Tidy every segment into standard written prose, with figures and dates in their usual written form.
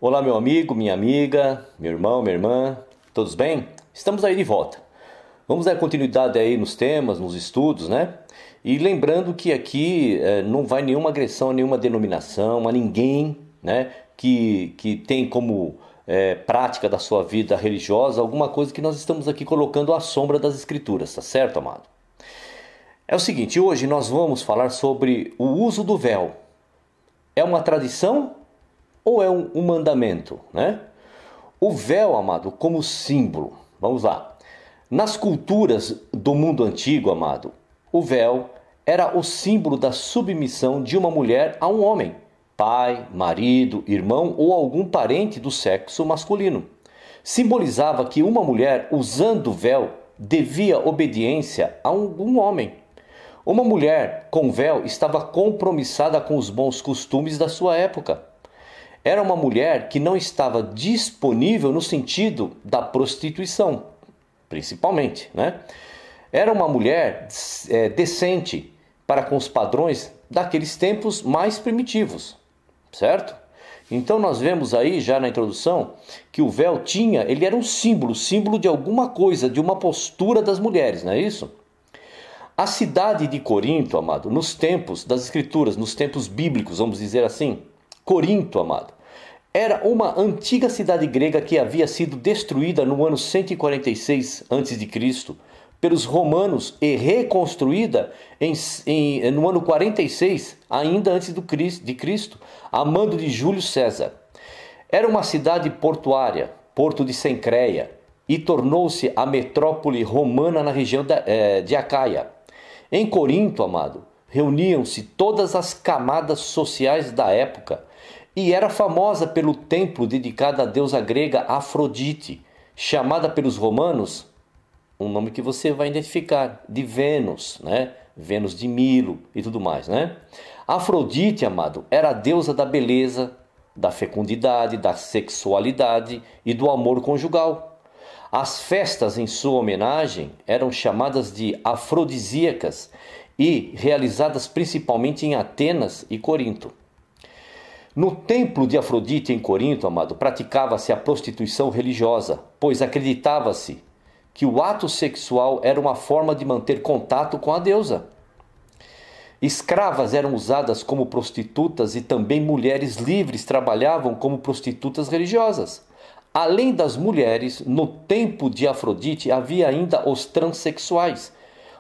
Olá, meu amigo, minha amiga, meu irmão, minha irmã, todos bem? Estamos aí de volta. Vamos dar continuidade aí nos temas, nos estudos, né? E lembrando que aqui não vai nenhuma agressão a nenhuma denominação, a ninguém, né? Que tem como prática da sua vida religiosa alguma coisa que nós estamos aqui colocando à sombra das Escrituras, tá certo, amado? É o seguinte, hoje nós vamos falar sobre o uso do véu. É uma tradição ou é um mandamento, né? O véu, amado, como símbolo. Vamos lá. Nas culturas do mundo antigo, amado, o véu era o símbolo da submissão de uma mulher a um homem, pai, marido, irmão ou algum parente do sexo masculino. Simbolizava que uma mulher usando o véu devia obediência a algum homem. Uma mulher com véu estava compromissada com os bons costumes da sua época. Era uma mulher que não estava disponível no sentido da prostituição, principalmente, né? Era uma mulher decente para com os padrões daqueles tempos mais primitivos, certo? Então nós vemos aí já na introdução que o véu ele era um símbolo de alguma coisa, de uma postura das mulheres, não é isso? A cidade de Corinto, amado, nos tempos das Escrituras, nos tempos bíblicos, vamos dizer assim, Corinto, amado, era uma antiga cidade grega que havia sido destruída no ano 146 a.C. pelos romanos e reconstruída no ano 46 ainda antes de Cristo, a mando de Júlio César. Era uma cidade portuária, porto de Cencreia, e tornou-se a metrópole romana na região de Acaia. Em Corinto, amado, reuniam-se todas as camadas sociais da época e era famosa pelo templo dedicado à deusa grega Afrodite, chamada pelos romanos, um nome que você vai identificar, de Vênus, né? Vênus de Milo e tudo mais, né? Afrodite, amado, era a deusa da beleza, da fecundidade, da sexualidade e do amor conjugal. As festas em sua homenagem eram chamadas de afrodisíacas e realizadas principalmente em Atenas e Corinto. No templo de Afrodite em Corinto, amado, praticava-se a prostituição religiosa, pois acreditava-se que o ato sexual era uma forma de manter contato com a deusa. Escravas eram usadas como prostitutas e também mulheres livres trabalhavam como prostitutas religiosas. Além das mulheres, no templo de Afrodite havia ainda os transexuais,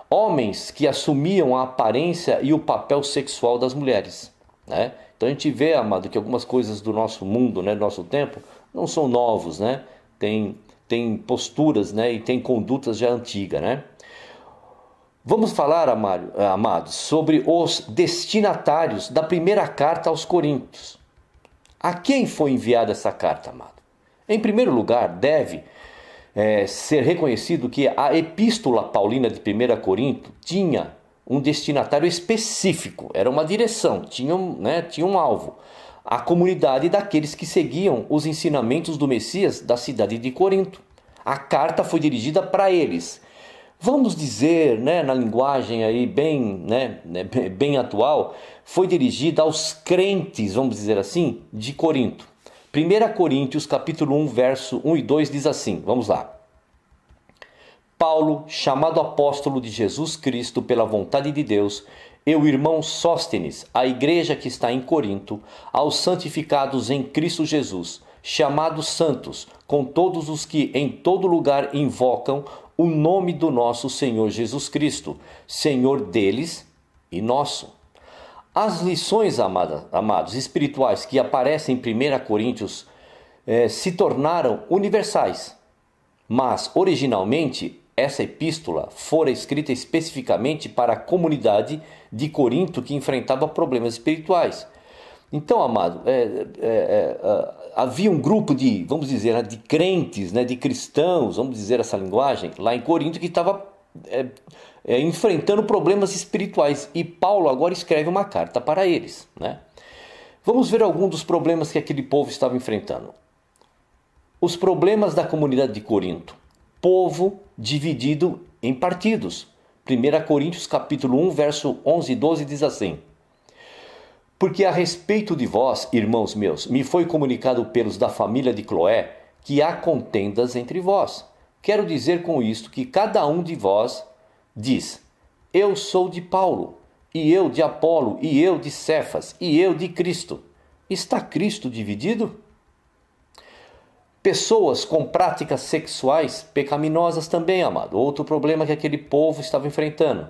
homens que assumiam a aparência e o papel sexual das mulheres, né? Então a gente vê, amado, que algumas coisas do nosso mundo, né, do nosso tempo, não são novos, né? Tem posturas, né, e tem condutas já antigas, né? Vamos falar, amados, sobre os destinatários da primeira carta aos Coríntios. A quem foi enviada essa carta, amado? Em primeiro lugar, deve ser reconhecido que a epístola paulina de 1 Corinto tinha um destinatário específico, era uma direção, tinha um alvo. A comunidade daqueles que seguiam os ensinamentos do Messias da cidade de Corinto. A carta foi dirigida para eles. Vamos dizer, né, na linguagem aí bem atual, foi dirigida aos crentes, vamos dizer assim, de Corinto. 1 Coríntios capítulo 1, verso 1 e 2 diz assim, vamos lá. Paulo, chamado apóstolo de Jesus Cristo pela vontade de Deus, e o irmão Sóstenes, a igreja que está em Corinto, aos santificados em Cristo Jesus, chamados santos, com todos os que em todo lugar invocam o nome do nosso Senhor Jesus Cristo, Senhor deles e nosso. As lições, amados, espirituais que aparecem em 1 Coríntios se tornaram universais, mas originalmente essa epístola fora escrita especificamente para a comunidade de Corinto que enfrentava problemas espirituais. Então, amado, havia um grupo de, vamos dizer, de crentes, né, de cristãos, vamos dizer essa linguagem, lá em Corinto que estava enfrentando problemas espirituais. E Paulo agora escreve uma carta para eles, né? Vamos ver alguns dos problemas que aquele povo estava enfrentando. Os problemas da comunidade de Corinto. Povo dividido em partidos. 1 Coríntios capítulo 1, verso 11 e 12 diz assim. Porque a respeito de vós, irmãos meus, me foi comunicado pelos da família de Cloé que há contendas entre vós. Quero dizer com isto que cada um de vós diz: eu sou de Paulo, e eu de Apolo, e eu de Cefas, e eu de Cristo. Está Cristo dividido? Pessoas com práticas sexuais pecaminosas também, amado. Outro problema que aquele povo estava enfrentando.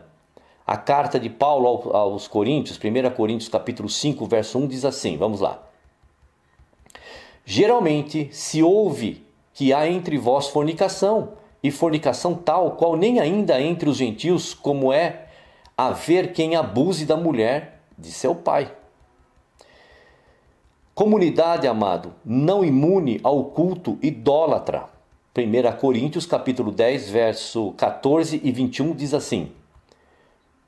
A carta de Paulo aos Coríntios, 1 Coríntios capítulo 5, verso 1, diz assim, vamos lá. Geralmente se ouve que há entre vós fornicação, e fornicação tal qual nem ainda entre os gentios, como é haver quem abuse da mulher de seu pai. Comunidade, amado, não imune ao culto idólatra. 1 Coríntios capítulo 10, verso 14 e 21 diz assim: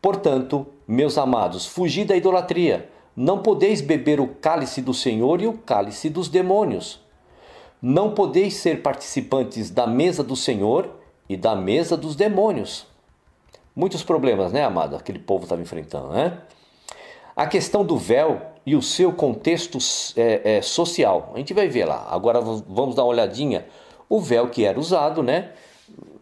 portanto, meus amados, fugi da idolatria. Não podeis beber o cálice do Senhor e o cálice dos demônios. Não podeis ser participantes da mesa do Senhor e da mesa dos demônios. Muitos problemas, né, amado? Aquele povo estava enfrentando, né? A questão do véu e o seu contexto social. A gente vai ver lá. Agora vamos dar uma olhadinha. O véu que era usado, né,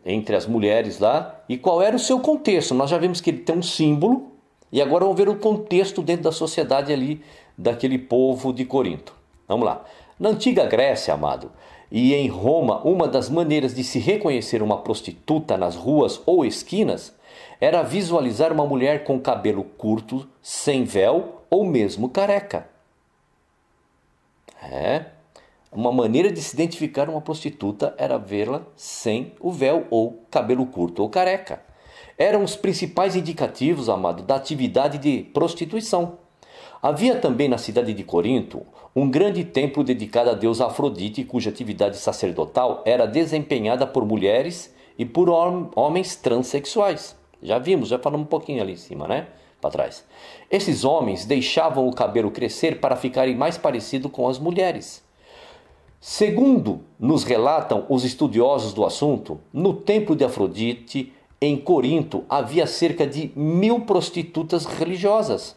entre as mulheres lá. E qual era o seu contexto. Nós já vimos que ele tem um símbolo. E agora vamos ver o contexto dentro da sociedade ali daquele povo de Corinto. Vamos lá. Na antiga Grécia, amado, e em Roma, uma das maneiras de se reconhecer uma prostituta nas ruas ou esquinas era visualizar uma mulher com cabelo curto, sem véu ou mesmo careca. Uma maneira de se identificar uma prostituta era vê-la sem o véu ou cabelo curto ou careca. Eram os principais indicativos, amado, da atividade de prostituição. Havia também na cidade de Corinto um grande templo dedicado a deusa Afrodite, cuja atividade sacerdotal era desempenhada por mulheres e por homens transexuais. Já vimos, já falamos um pouquinho ali em cima, né? Para trás. Esses homens deixavam o cabelo crescer para ficarem mais parecidos com as mulheres. Segundo nos relatam os estudiosos do assunto, no templo de Afrodite, em Corinto, havia cerca de 1000 prostitutas religiosas.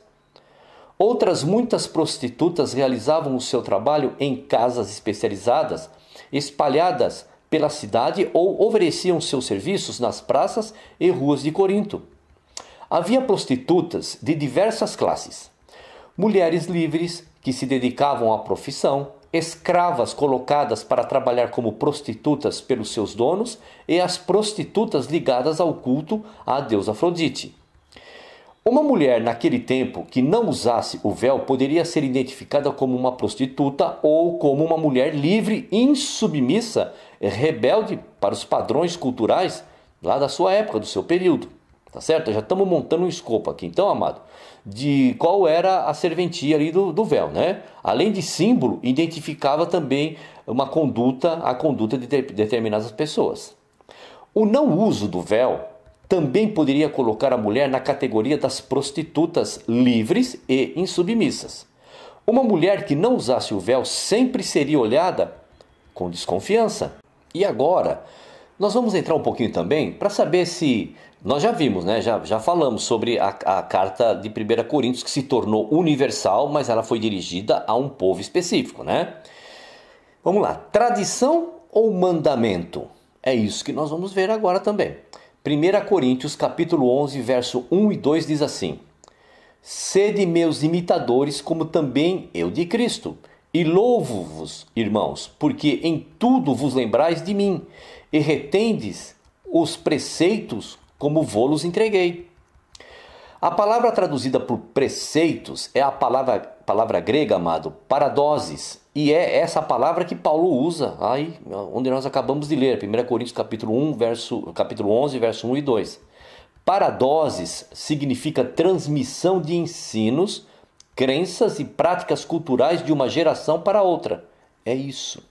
Outras muitas prostitutas realizavam o seu trabalho em casas especializadas, espalhadas pela cidade, ou ofereciam seus serviços nas praças e ruas de Corinto. Havia prostitutas de diversas classes. Mulheres livres que se dedicavam à profissão, escravas colocadas para trabalhar como prostitutas pelos seus donos e as prostitutas ligadas ao culto à deusa Afrodite. Uma mulher naquele tempo que não usasse o véu poderia ser identificada como uma prostituta ou como uma mulher livre, insubmissa, rebelde para os padrões culturais lá da sua época, do seu período. Tá certo? Já estamos montando um escopo aqui, então, amado, de qual era a serventia ali do véu, né? Além de símbolo, identificava também a conduta de determinadas pessoas. O não uso do véu também poderia colocar a mulher na categoria das prostitutas livres e insubmissas. Uma mulher que não usasse o véu sempre seria olhada com desconfiança. E agora, nós vamos entrar um pouquinho também para saber se... Nós já vimos, né? Já falamos sobre a carta de 1 Coríntios, que se tornou universal, mas ela foi dirigida a um povo específico, né? Vamos lá. Tradição ou mandamento? É isso que nós vamos ver agora também. 1 Coríntios capítulo 11, verso 1 e 2 diz assim: sede meus imitadores, como também eu de Cristo, e louvo-vos, irmãos, porque em tudo vos lembrais de mim, e retendes os preceitos como vô-los entreguei. A palavra traduzida por preceitos é a palavra grega, amado, paradoses, e é essa palavra que Paulo usa aí, onde nós acabamos de ler, 1 Coríntios capítulo 11, verso 1 e 2. Paradoses significa transmissão de ensinos, crenças e práticas culturais de uma geração para outra. É isso.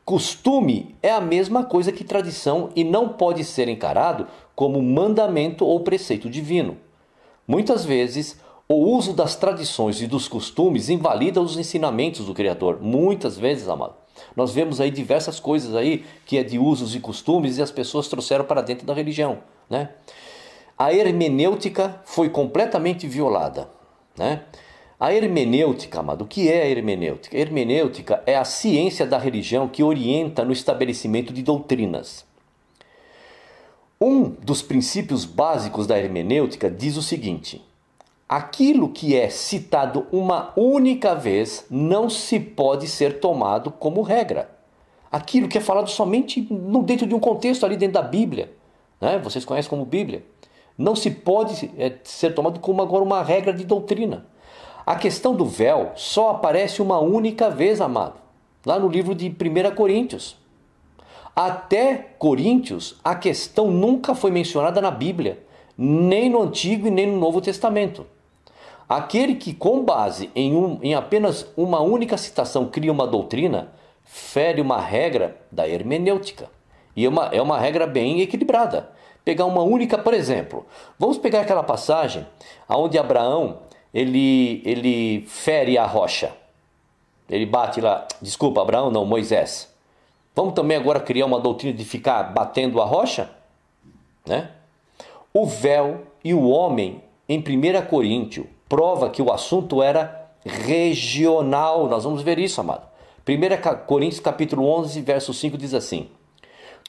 Costume é a mesma coisa que tradição e não pode ser encarado como mandamento ou preceito divino. Muitas vezes, o uso das tradições e dos costumes invalida os ensinamentos do Criador. Muitas vezes, amado. Nós vemos aí diversas coisas aí que é de usos e costumes e as pessoas trouxeram para dentro da religião, né? A hermenêutica foi completamente violada, né? A hermenêutica, amado, o que é a hermenêutica? A hermenêutica é a ciência da religião que orienta no estabelecimento de doutrinas. Um dos princípios básicos da hermenêutica diz o seguinte: aquilo que é citado uma única vez não se pode ser tomado como regra. Aquilo que é falado somente dentro de um contexto ali dentro da Bíblia, né? Vocês conhecem como Bíblia. Não se pode ser tomado como agora uma regra de doutrina. A questão do véu só aparece uma única vez, amado, lá no livro de 1 Coríntios. Até Coríntios, a questão nunca foi mencionada na Bíblia, nem no Antigo e nem no Novo Testamento. Aquele que, com base em apenas uma única citação, cria uma doutrina, fere uma regra da hermenêutica. E é uma regra bem equilibrada. Pegar uma única, por exemplo, vamos pegar aquela passagem onde Abraão ele fere a rocha. Ele bate lá, desculpa, Abraão não, Moisés. Vamos também agora criar uma doutrina de ficar batendo a rocha? Né? O véu e o homem, em 1 Coríntios, prova que o assunto era regional. Nós vamos ver isso, amado. 1 Coríntios capítulo 11, verso 5 diz assim: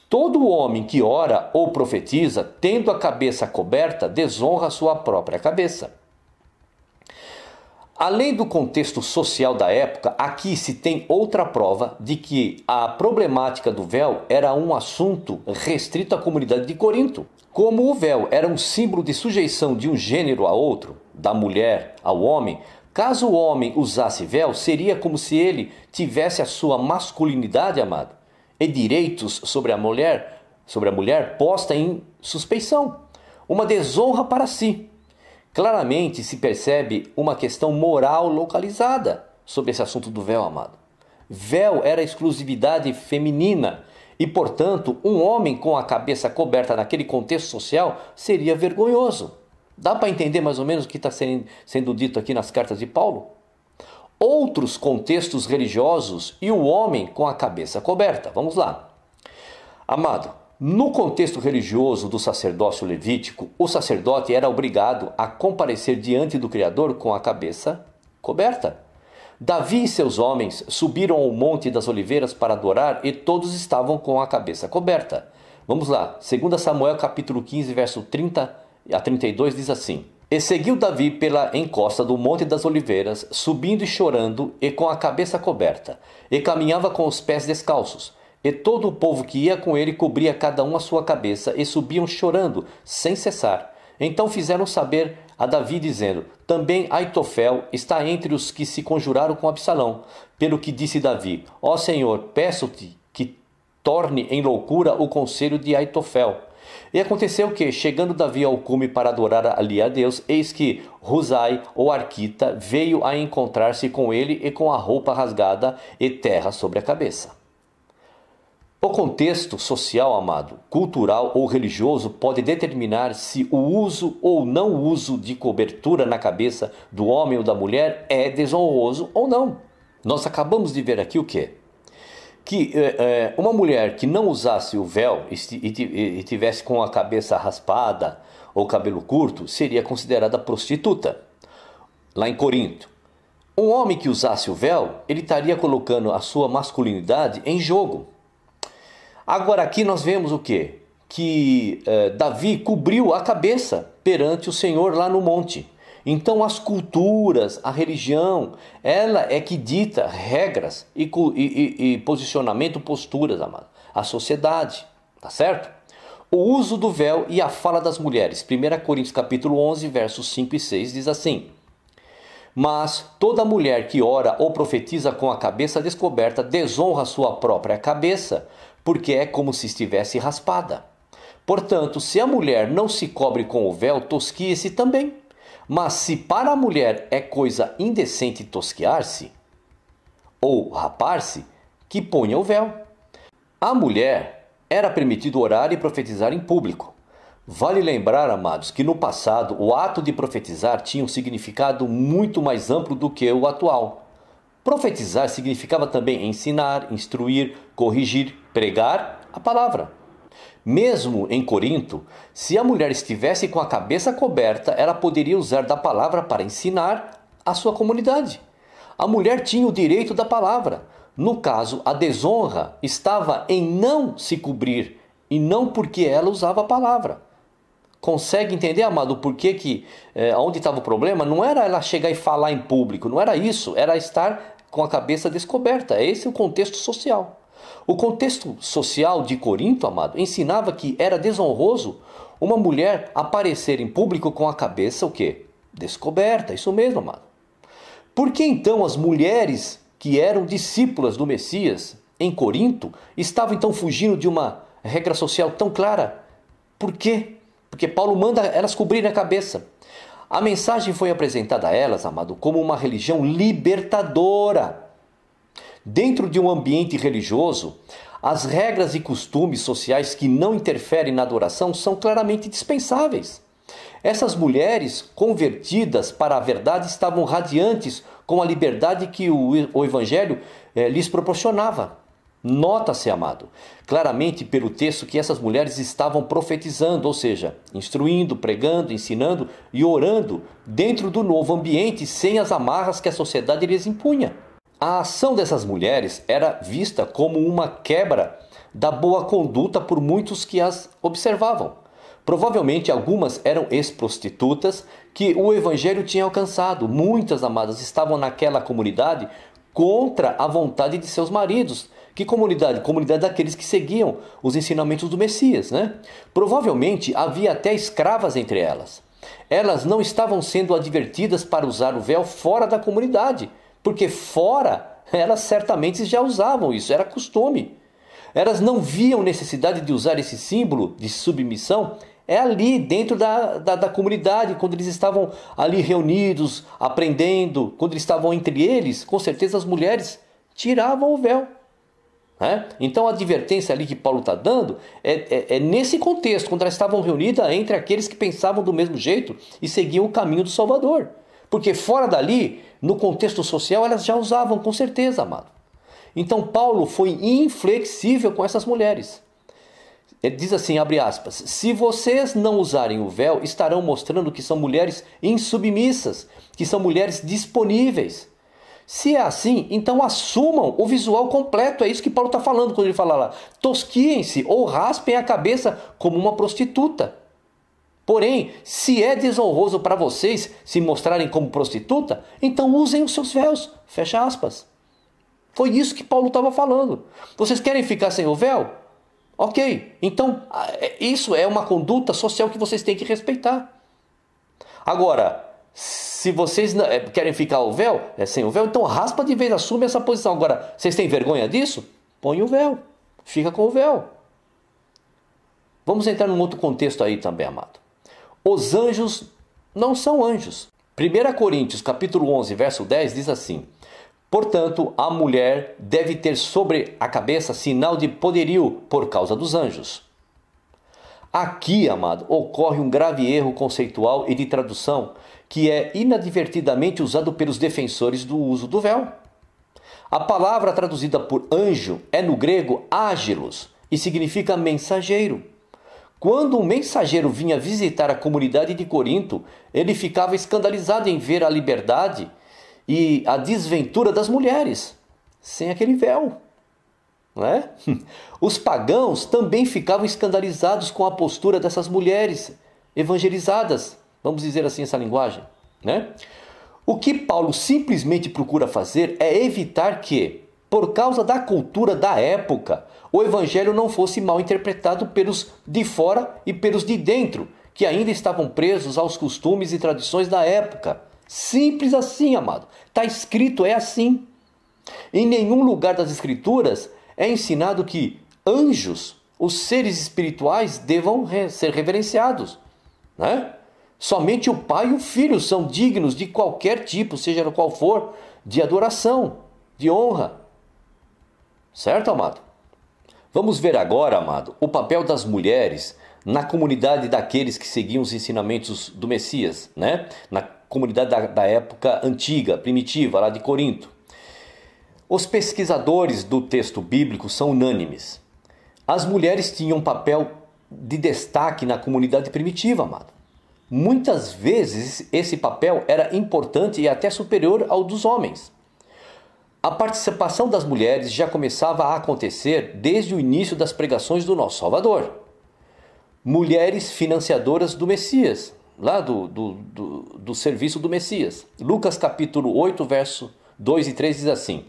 todo homem que ora ou profetiza, tendo a cabeça coberta, desonra a sua própria cabeça. Além do contexto social da época, aqui se tem outra prova de que a problemática do véu era um assunto restrito à comunidade de Corinto. Como o véu era um símbolo de sujeição de um gênero a outro, da mulher ao homem, caso o homem usasse véu, seria como se ele tivesse a sua masculinidade, amado, e direitos sobre a mulher posta em suspeição, uma desonra para si. Claramente se percebe uma questão moral localizada sobre esse assunto do véu, amado. Véu era exclusividade feminina e, portanto, um homem com a cabeça coberta naquele contexto social seria vergonhoso. Dá para entender mais ou menos o que está sendo dito aqui nas cartas de Paulo? Outros contextos religiosos e o homem com a cabeça coberta. Vamos lá. Amado, no contexto religioso do sacerdócio levítico, o sacerdote era obrigado a comparecer diante do Criador com a cabeça coberta. Davi e seus homens subiram ao Monte das Oliveiras para adorar e todos estavam com a cabeça coberta. Vamos lá, 2 Samuel capítulo 15, verso 30 a 32 diz assim: e seguiu Davi pela encosta do Monte das Oliveiras, subindo e chorando e com a cabeça coberta, e caminhava com os pés descalços. E todo o povo que ia com ele cobria cada um a sua cabeça e subiam chorando, sem cessar. Então fizeram saber a Davi, dizendo: também Aitofel está entre os que se conjuraram com Absalão. Pelo que disse Davi: ó Senhor, peço-te que torne em loucura o conselho de Aitofel. E aconteceu que, chegando Davi ao cume para adorar ali a Deus, eis que Husai, o arquita, veio a encontrar-se com ele e com a roupa rasgada e terra sobre a cabeça. O contexto social, amado, cultural ou religioso pode determinar se o uso ou não uso de cobertura na cabeça do homem ou da mulher é desonroso ou não. Nós acabamos de ver aqui o quê? Que uma mulher que não usasse o véu e tivesse com a cabeça raspada ou cabelo curto seria considerada prostituta, lá em Corinto. Um homem que usasse o véu, ele estaria colocando a sua masculinidade em jogo. Agora aqui nós vemos o quê? Que Davi cobriu a cabeça perante o Senhor lá no monte. Então as culturas, a religião, ela é que dita regras e posicionamento, posturas, amado. A sociedade, tá certo? O uso do véu e a fala das mulheres. 1 Coríntios capítulo 11, versos 5 e 6 diz assim: mas toda mulher que ora ou profetiza com a cabeça descoberta desonra sua própria cabeça, porque é como se estivesse raspada. Portanto, se a mulher não se cobre com o véu, tosquie-se também. Mas se para a mulher é coisa indecente tosquear-se ou rapar-se, que ponha o véu. A mulher era permitido orar e profetizar em público. Vale lembrar, amados, que no passado o ato de profetizar tinha um significado muito mais amplo do que o atual. Profetizar significava também ensinar, instruir, corrigir, pregar a palavra. Mesmo em Corinto, se a mulher estivesse com a cabeça coberta, ela poderia usar da palavra para ensinar a sua comunidade. A mulher tinha o direito da palavra. No caso, a desonra estava em não se cobrir e não porque ela usava a palavra. Consegue entender, amado, o porquê que onde estava o problema? Não era ela chegar e falar em público, não era isso, era estar com a cabeça descoberta. Esse é o contexto social. O contexto social de Corinto, amado, ensinava que era desonroso uma mulher aparecer em público com a cabeça o quê? Descoberta, isso mesmo, amado. Por que então as mulheres que eram discípulas do Messias em Corinto estavam então fugindo de uma regra social tão clara? Por quê? Porque Paulo manda elas cobrirem a cabeça. A mensagem foi apresentada a elas, amado, como uma religião libertadora. Dentro de um ambiente religioso, as regras e costumes sociais que não interferem na adoração são claramente dispensáveis. Essas mulheres convertidas para a verdade estavam radiantes com a liberdade que o Evangelho lhes proporcionava. Nota-se, amado, claramente pelo texto que essas mulheres estavam profetizando, ou seja, instruindo, pregando, ensinando e orando dentro do novo ambiente sem as amarras que a sociedade lhes impunha. A ação dessas mulheres era vista como uma quebra da boa conduta por muitos que as observavam. Provavelmente algumas eram ex-prostitutas que o Evangelho tinha alcançado. Muitas, amadas, estavam naquela comunidade contra a vontade de seus maridos. Que comunidade? Comunidade daqueles que seguiam os ensinamentos do Messias, né? Provavelmente havia até escravas entre elas. Elas não estavam sendo advertidas para usar o véu fora da comunidade, porque fora elas certamente já usavam isso, era costume. Elas não viam necessidade de usar esse símbolo de submissão ali dentro da comunidade, quando eles estavam ali reunidos, aprendendo, quando eles estavam entre eles, com certeza as mulheres tiravam o véu. Então a advertência ali que Paulo está dando é nesse contexto, quando elas estavam reunidas entre aqueles que pensavam do mesmo jeito e seguiam o caminho do Salvador. Porque fora dali, no contexto social, elas já usavam, com certeza, amado. Então Paulo foi inflexível com essas mulheres. Ele diz assim, abre aspas, se vocês não usarem o véu, estarão mostrando que são mulheres insubmissas, que são mulheres disponíveis. Se é assim, então assumam o visual completo. É isso que Paulo está falando quando ele fala lá. Tosquiem-se ou raspem a cabeça como uma prostituta. Porém, se é desonroso para vocês se mostrarem como prostituta, então usem os seus véus. Fecha aspas. Foi isso que Paulo estava falando. Vocês querem ficar sem o véu? Ok, então isso é uma conduta social que vocês têm que respeitar. Agora, se vocês querem ficar sem o véu, então raspa de vez, assume essa posição. Agora, vocês têm vergonha disso? Põe o véu, fica com o véu. Vamos entrar num outro contexto aí também, amado. Os anjos não são anjos. 1 Coríntios capítulo 11, verso 10 diz assim, portanto, a mulher deve ter sobre a cabeça sinal de poderio por causa dos anjos. Aqui, amado, ocorre um grave erro conceitual e de tradução que é inadvertidamente usado pelos defensores do uso do véu. A palavra traduzida por anjo é no grego ágilos e significa mensageiro. Quando um mensageiro vinha visitar a comunidade de Corinto, ele ficava escandalizado em ver a liberdade e a desventura das mulheres, sem aquele véu. Não é? Os pagãos também ficavam escandalizados com a postura dessas mulheres evangelizadas, vamos dizer assim essa linguagem, né? O que Paulo simplesmente procura fazer é evitar que, por causa da cultura da época, o evangelho não fosse mal interpretado pelos de fora e pelos de dentro, que ainda estavam presos aos costumes e tradições da época. Simples assim, amado. Está escrito, é assim. Em nenhum lugar das Escrituras é ensinado que anjos, os seres espirituais, devam ser reverenciados, né? Somente o Pai e o Filho são dignos de qualquer tipo, seja qual for, de adoração, de honra. Certo, amado? Vamos ver agora, amado, o papel das mulheres na comunidade daqueles que seguiam os ensinamentos do Messias, né? Na comunidade da época antiga, primitiva, lá de Corinto. Os pesquisadores do texto bíblico são unânimes. As mulheres tinham um papel de destaque na comunidade primitiva, amado. Muitas vezes esse papel era importante e até superior ao dos homens. A participação das mulheres já começava a acontecer desde o início das pregações do nosso Salvador. Mulheres financiadoras do Messias, lá do serviço do Messias. Lucas capítulo 8, verso 2 e 3 diz assim: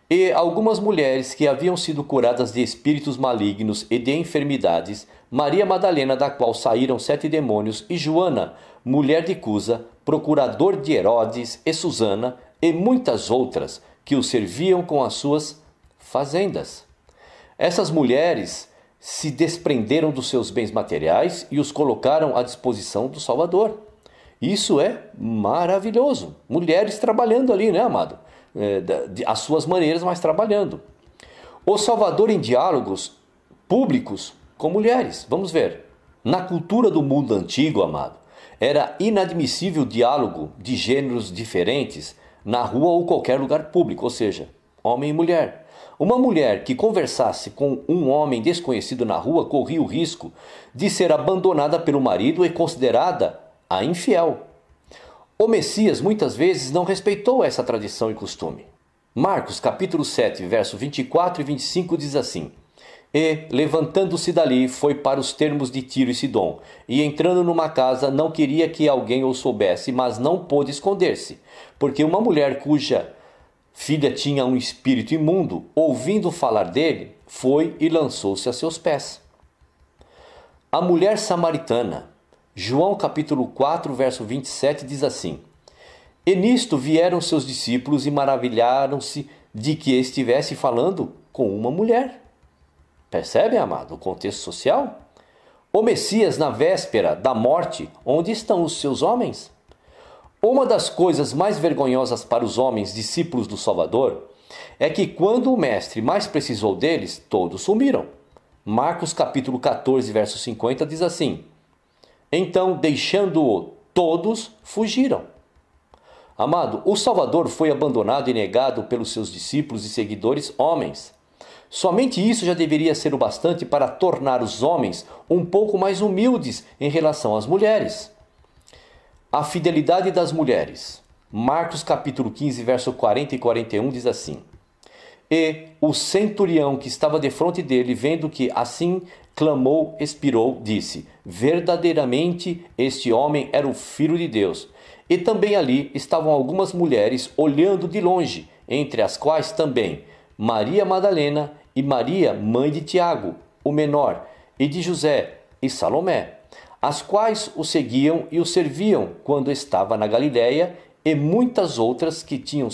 E algumas mulheres que haviam sido curadas de espíritos malignos e de enfermidades, Maria Madalena, da qual saíram 7 demônios, e Joana, mulher de Cusa, procurador de Herodes, e Susana, e muitas outras que o serviam com as suas fazendas. Essas mulheres se desprenderam dos seus bens materiais e os colocaram à disposição do Salvador. Isso é maravilhoso. Mulheres trabalhando ali, né, amado? As suas maneiras, mas trabalhando. O Salvador em diálogos públicos com mulheres. Vamos ver. Na cultura do mundo antigo, amado, era inadmissível o diálogo de gêneros diferentes na rua ou qualquer lugar público, ou seja, homem e mulher. Uma mulher que conversasse com um homem desconhecido na rua corria o risco de ser abandonada pelo marido e considerada a infiel. O Messias muitas vezes não respeitou essa tradição e costume. Marcos capítulo 7, verso 24 e 25 diz assim: E, levantando-se dali, foi para os termos de Tiro e Sidom, e entrando numa casa não queria que alguém o soubesse, mas não pôde esconder-se, porque uma mulher cuja filha tinha um espírito imundo, ouvindo falar dele, foi e lançou-se a seus pés. A mulher samaritana. João capítulo 4, verso 27 diz assim: E nisto vieram seus discípulos e maravilharam-se de que estivesse falando com uma mulher. Percebe, amado, o contexto social? O Messias na véspera da morte, onde estão os seus homens? Uma das coisas mais vergonhosas para os homens discípulos do Salvador é que quando o mestre mais precisou deles, todos sumiram. Marcos capítulo 14, verso 50 diz assim: Então, deixando-o, todos fugiram. Amado, o Salvador foi abandonado e negado pelos seus discípulos e seguidores homens. Somente isso já deveria ser o bastante para tornar os homens um pouco mais humildes em relação às mulheres. A fidelidade das mulheres. Marcos capítulo 15, verso 40 e 41 diz assim: E o centurião que estava defronte dele, vendo que assim clamou, expirou, disse: Verdadeiramente este homem era o Filho de Deus. E também ali estavam algumas mulheres olhando de longe, entre as quais também Maria Madalena e Maria, mãe de Tiago, o menor, e de José e Salomé, as quais o seguiam e o serviam quando estava na Galiléia, e muitas outras que tinham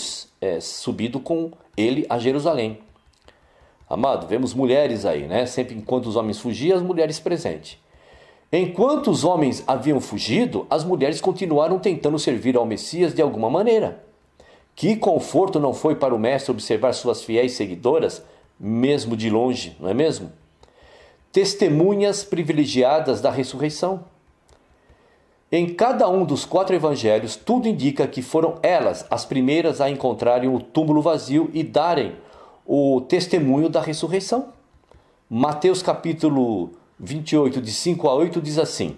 subido com ele a Jerusalém. Amado, vemos mulheres aí, né? Sempre enquanto os homens fugiam, as mulheres presentes. Enquanto os homens haviam fugido, as mulheres continuaram tentando servir ao Messias de alguma maneira. Que conforto não foi para o mestre observar suas fiéis seguidoras, mesmo de longe, não é mesmo? Testemunhas privilegiadas da ressurreição. Em cada um dos 4 evangelhos, tudo indica que foram elas as primeiras a encontrarem o túmulo vazio e darem o testemunho da ressurreição. Mateus capítulo 28, de 5 a 8 diz assim: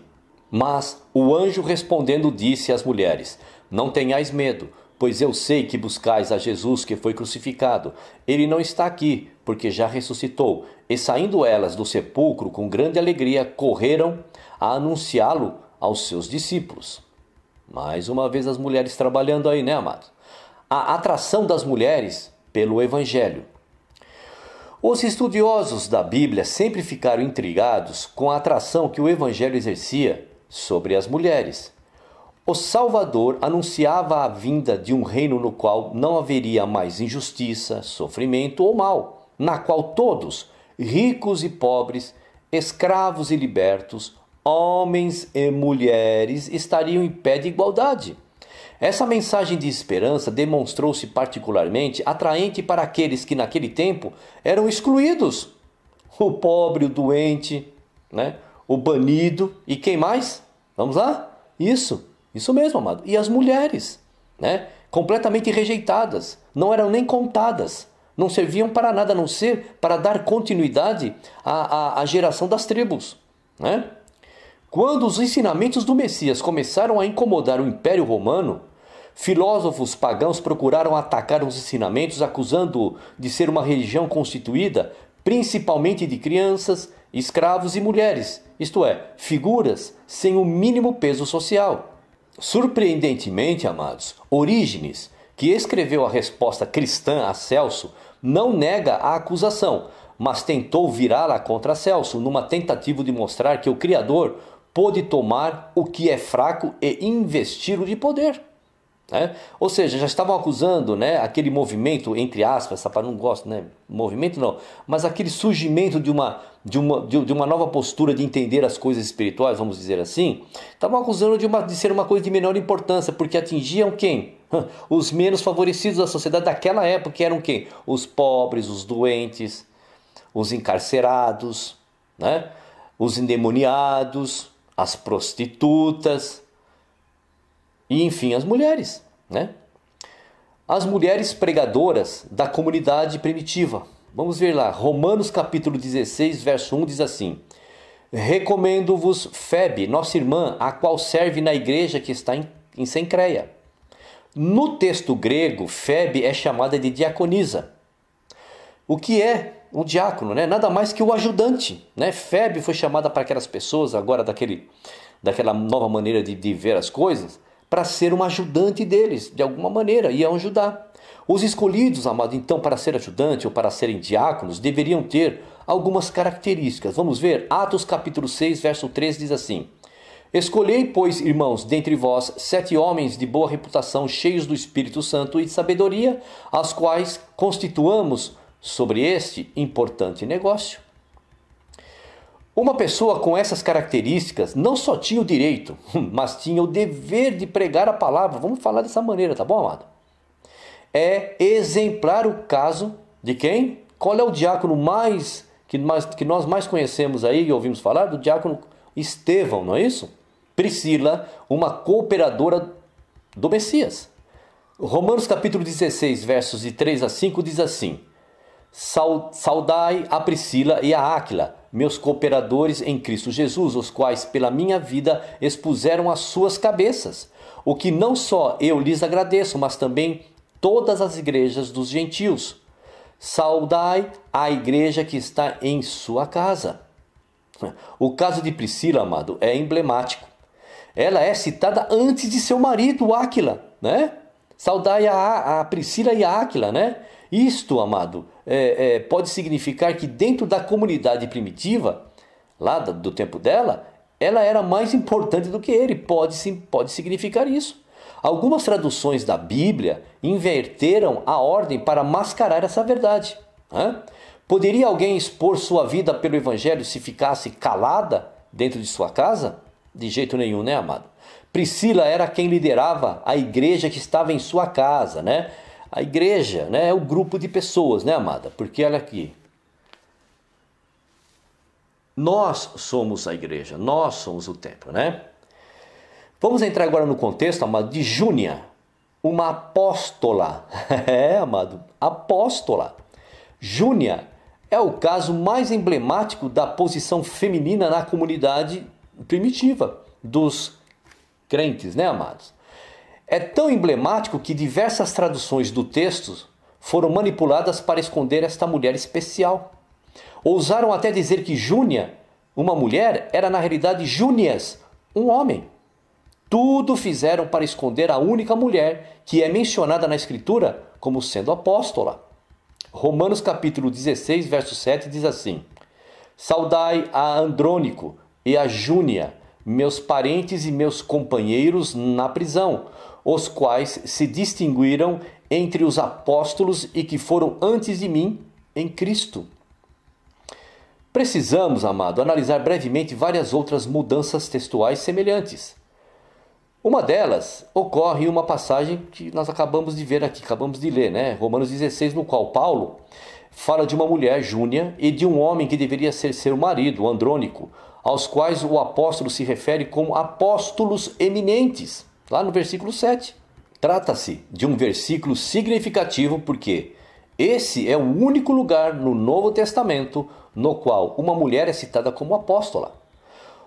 Mas o anjo respondendo disse às mulheres: Não tenhais medo, pois eu sei que buscais a Jesus que foi crucificado. Ele não está aqui, porque já ressuscitou. E saindo elas do sepulcro com grande alegria, correram a anunciá-lo aos seus discípulos. Mais uma vez as mulheres trabalhando aí, né, amados? A atração das mulheres pelo Evangelho. Os estudiosos da Bíblia sempre ficaram intrigados com a atração que o Evangelho exercia sobre as mulheres. O Salvador anunciava a vinda de um reino no qual não haveria mais injustiça, sofrimento ou mal, na qual todos, ricos e pobres, escravos e libertos, homens e mulheres, estariam em pé de igualdade. Essa mensagem de esperança demonstrou-se particularmente atraente para aqueles que naquele tempo eram excluídos. O pobre, o doente, né? O banido e quem mais? Vamos lá? Isso mesmo, amado. E as mulheres, né? Completamente rejeitadas, não eram nem contadas, não serviam para nada a não ser para dar continuidade à geração das tribos, né? Quando os ensinamentos do Messias começaram a incomodar o Império Romano, filósofos pagãos procuraram atacar os ensinamentos, acusando-o de ser uma religião constituída principalmente de crianças, escravos e mulheres, isto é, figuras sem o mínimo peso social. Surpreendentemente, amados, Orígenes, que escreveu a resposta cristã a Celso, não nega a acusação, mas tentou virá-la contra Celso, numa tentativa de mostrar que o Criador pôde tomar o que é fraco e investir-o de poder. Ou seja, já estavam acusando, aquele movimento, entre aspas, para não gosto, movimento não, mas aquele surgimento de uma nova postura de entender as coisas espirituais, vamos dizer assim, estavam acusando de ser uma coisa de menor importância, porque atingiam quem? Os menos favorecidos da sociedade daquela época, que eram quem? Os pobres, os doentes, os encarcerados, os endemoniados, as prostitutas, e enfim, as mulheres, As mulheres pregadoras da comunidade primitiva. Vamos ver lá, Romanos capítulo 16, verso 1 diz assim: recomendo-vos Febe, nossa irmã, a qual serve na igreja que está em Cencreia. No texto grego, Febe é chamada de diaconisa. O que é um diácono? Nada mais que o ajudante. Febe foi chamada para aquelas pessoas, agora daquela nova maneira de ver as coisas, para ser uma ajudante deles, de alguma maneira, iam ajudar. Os escolhidos, amado, então, para ser ajudante ou para serem diáconos, deveriam ter algumas características. Vamos ver, Atos capítulo 6, verso 3 diz assim: escolhei, pois, irmãos, dentre vós 7 homens de boa reputação, cheios do Espírito Santo e de sabedoria, as quais constituamos sobre este importante negócio. Uma pessoa com essas características não só tinha o direito, mas tinha o dever de pregar a palavra. Vamos falar dessa maneira, tá bom, amado? É exemplar o caso de quem? Qual é o diácono que nós mais conhecemos aí e ouvimos falar? Do diácono Estevão, não é isso? Priscila, uma cooperadora do Messias. Romanos capítulo 16, versos de 3 a 5 diz assim: saudai a Priscila e a Áquila, meus cooperadores em Cristo Jesus, os quais pela minha vida expuseram as suas cabeças, o que não só eu lhes agradeço, mas também todas as igrejas dos gentios. Saudai a igreja que está em sua casa. O caso de Priscila, amado, é emblemático. Ela é citada antes de seu marido, Áquila, Saudai a Priscila e a Áquila, Isto, amado, pode significar que dentro da comunidade primitiva, lá do tempo dela, ela era mais importante do que ele. Pode significar isso. Algumas traduções da Bíblia inverteram a ordem para mascarar essa verdade. Poderia alguém expor sua vida pelo Evangelho se ficasse calada dentro de sua casa? De jeito nenhum, amado? Priscila era quem liderava a igreja que estava em sua casa, A igreja, é o grupo de pessoas, amada? Porque olha aqui. Nós somos a igreja, nós somos o templo, Vamos entrar agora no contexto, amado, de Júnia, uma apóstola. Amado, apóstola. Júnia é o caso mais emblemático da posição feminina na comunidade primitiva dos crentes, amados? É tão emblemático que diversas traduções do texto foram manipuladas para esconder esta mulher especial. Ousaram até dizer que Júnia, uma mulher, era na realidade Júnias, um homem. Tudo fizeram para esconder a única mulher que é mencionada na Escritura como sendo apóstola. Romanos capítulo 16, verso 7 diz assim: saudai a Andrônico e a Júnia, meus parentes e meus companheiros na prisão, os quais se distinguiram entre os apóstolos e que foram antes de mim em Cristo. Precisamos, amado, analisar brevemente várias outras mudanças textuais semelhantes. Uma delas ocorre em uma passagem que nós acabamos de ver aqui, acabamos de ler, Romanos 16, no qual Paulo fala de uma mulher, Júnia, e de um homem que deveria ser seu marido, Andrônico, aos quais o apóstolo se refere como apóstolos eminentes, lá no versículo 7. Trata-se de um versículo significativo porque esse é o único lugar no Novo Testamento no qual uma mulher é citada como apóstola.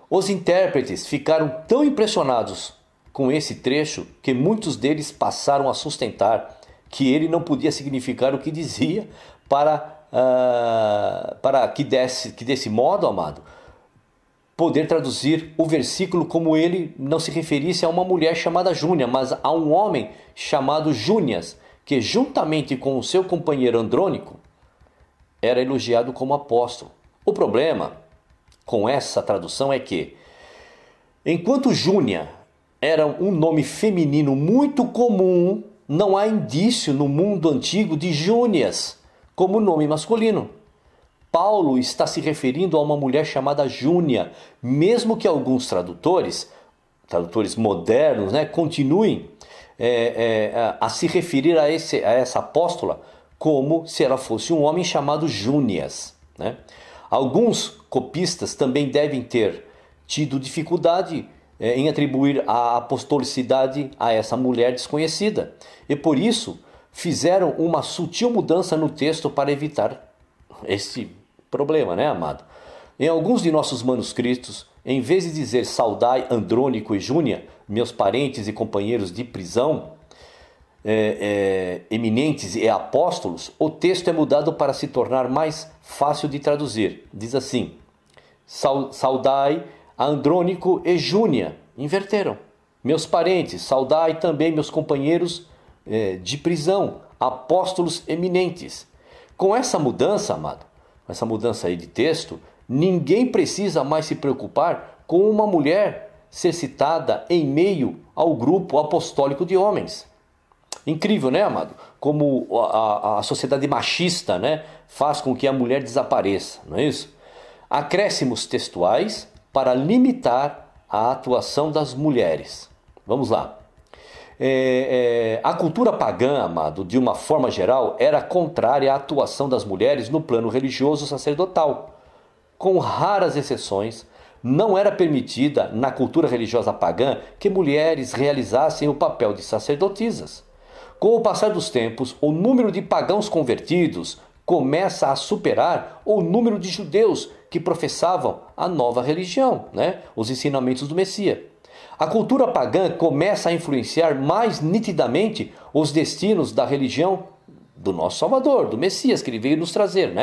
Os intérpretes ficaram tão impressionados com esse trecho que muitos deles passaram a sustentar que ele não podia significar o que dizia para que desse modo, amado, poder traduzir o versículo como ele não se referisse a uma mulher chamada Júnia, mas a um homem chamado Júnias, que juntamente com o seu companheiro Andrônico era elogiado como apóstolo. O problema com essa tradução é que, enquanto Júnia era um nome feminino muito comum, não há indício no mundo antigo de Júnias como nome masculino. Paulo está se referindo a uma mulher chamada Júnia, mesmo que alguns tradutores modernos, continuem a se referir a essa apóstola como se ela fosse um homem chamado Júnias. Alguns copistas também devem ter tido dificuldade em atribuir a apostolicidade a essa mulher desconhecida, e por isso fizeram uma sutil mudança no texto para evitar esse problema, amado? Em alguns de nossos manuscritos, em vez de dizer saudai Andrônico e Júnia, meus parentes e companheiros de prisão, eminentes e apóstolos, o texto é mudado para se tornar mais fácil de traduzir. Diz assim: saudai Andrônico e Júnia. Inverteram. Meus parentes, saudai também meus companheiros de prisão, apóstolos eminentes. Com essa mudança, amado, essa mudança aí de texto, ninguém precisa mais se preocupar com uma mulher ser citada em meio ao grupo apostólico de homens. Incrível, amado? Como a sociedade machista, faz com que a mulher desapareça, não é isso? Acréscimos textuais para limitar a atuação das mulheres. Vamos lá. A cultura pagã, amado, de uma forma geral, era contrária à atuação das mulheres no plano religioso sacerdotal. Com raras exceções, não era permitida na cultura religiosa pagã que mulheres realizassem o papel de sacerdotisas. Com o passar dos tempos, o número de pagãos convertidos começa a superar o número de judeus que professavam a nova religião, os ensinamentos do Messias. A cultura pagã começa a influenciar mais nitidamente os destinos da religião do nosso Salvador, do Messias, que ele veio nos trazer.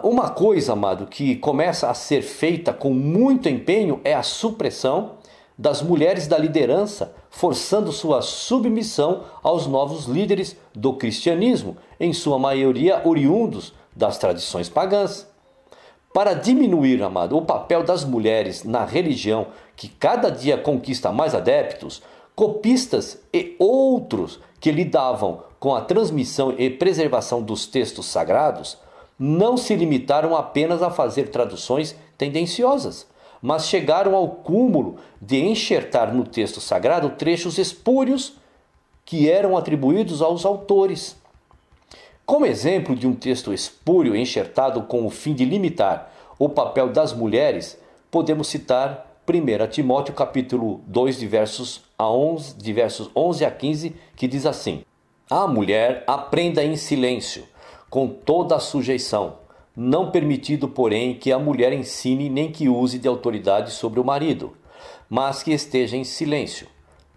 Uma coisa, amado, que começa a ser feita com muito empenho é a supressão das mulheres da liderança, forçando sua submissão aos novos líderes do cristianismo, em sua maioria oriundos das tradições pagãs. Para diminuir, amado, o papel das mulheres na religião, que cada dia conquista mais adeptos, copistas e outros que lidavam com a transmissão e preservação dos textos sagrados, não se limitaram apenas a fazer traduções tendenciosas, mas chegaram ao cúmulo de enxertar no texto sagrado trechos espúrios que eram atribuídos aos autores. Como exemplo de um texto espúrio enxertado com o fim de limitar o papel das mulheres, podemos citar 1 Timóteo capítulo 2, de versos 11 a 15, que diz assim: a mulher aprenda em silêncio, com toda a sujeição, não permitido, porém, que a mulher ensine nem que use de autoridade sobre o marido, mas que esteja em silêncio,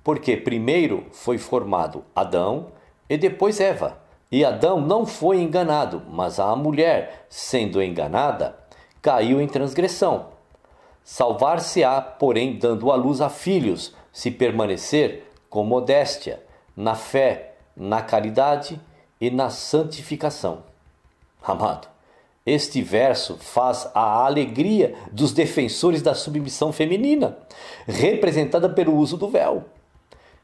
porque primeiro foi formado Adão e depois Eva. E Adão não foi enganado, mas a mulher, sendo enganada, caiu em transgressão. Salvar-se-á, porém, dando à luz a filhos, se permanecer com modéstia, na fé, na caridade e na santificação. Amado, este verso faz a alegria dos defensores da submissão feminina, representada pelo uso do véu.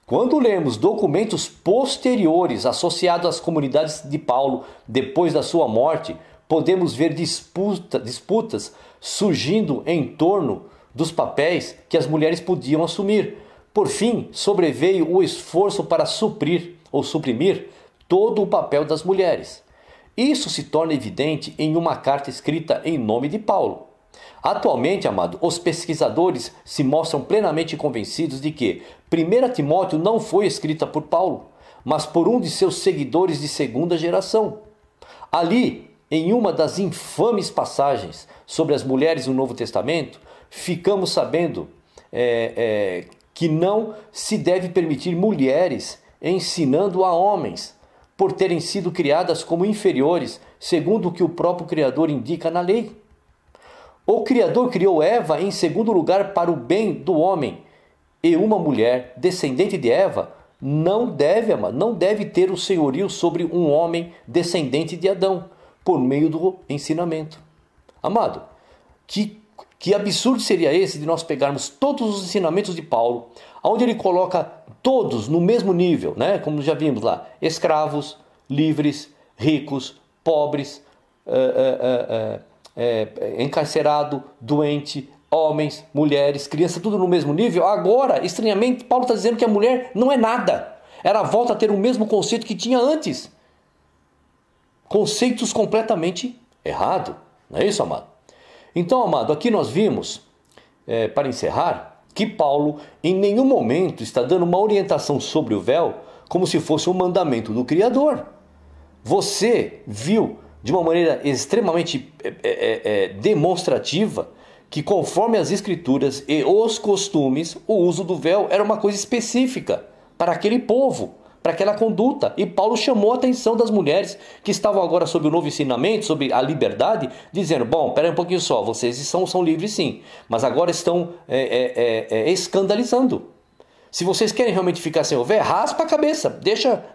Quando lemos documentos posteriores associados às comunidades de Paulo depois da sua morte, podemos ver disputas surgindo em torno dos papéis que as mulheres podiam assumir. Por fim, sobreveio o esforço para suprir ou suprimir todo o papel das mulheres. Isso se torna evidente em uma carta escrita em nome de Paulo. Atualmente, amado, os pesquisadores se mostram plenamente convencidos de que 1 Timóteo não foi escrita por Paulo, mas por um de seus seguidores de segunda geração. Ali, em uma das infames passagens sobre as mulheres no Novo Testamento, ficamos sabendo que não se deve permitir mulheres ensinando a homens, por terem sido criadas como inferiores, segundo o que o próprio Criador indica na lei. O Criador criou Eva em segundo lugar para o bem do homem, e uma mulher descendente de Eva não deve ter o senhorio sobre um homem descendente de Adão, por meio do ensinamento. Amado, que absurdo seria esse de nós pegarmos todos os ensinamentos de Paulo, onde ele coloca todos no mesmo nível, né? Como já vimos lá, escravos, livres, ricos, pobres, encarcerado, doente, homens, mulheres, crianças, tudo no mesmo nível. Agora, estranhamente, Paulo está dizendo que a mulher não é nada. Ela volta a ter o mesmo conceito que tinha antes. Conceitos completamente errados. Não é isso, amado? Então, amado, aqui nós vimos, para encerrar, que Paulo em nenhum momento está dando uma orientação sobre o véu como se fosse um mandamento do Criador. Você viu de uma maneira extremamente demonstrativa que, conforme as Escrituras e os costumes, o uso do véu era uma coisa específica para aquele povo, para aquela conduta. E Paulo chamou a atenção das mulheres que estavam agora sob o novo ensinamento, sobre a liberdade, dizendo, bom, espera um pouquinho só, vocês são livres sim, mas agora estão escandalizando. Se vocês querem realmente ficar sem o véu, raspa a cabeça,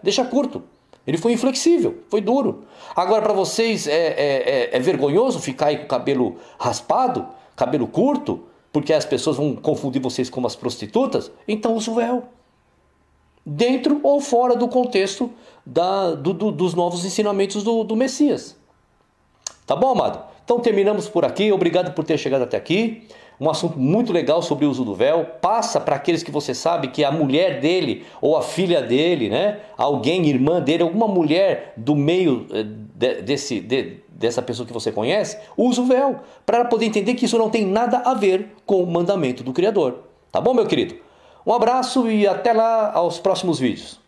deixa curto. Ele foi inflexível, foi duro. Agora, para vocês é vergonhoso ficar aí com o cabelo raspado, cabelo curto, porque as pessoas vão confundir vocês com as prostitutas? Então usa o véu. Dentro ou fora do contexto dos novos ensinamentos do Messias. Tá bom, amado? Então terminamos por aqui. Obrigado por ter chegado até aqui. Um assunto muito legal sobre o uso do véu. Passa para aqueles que você sabe que a mulher dele ou a filha dele, né? Alguém, irmã dele, alguma mulher do meio dessa pessoa que você conhece, usa o véu, para ela poder entender que isso não tem nada a ver com o mandamento do Criador. Tá bom, meu querido? Um abraço e até lá aos próximos vídeos.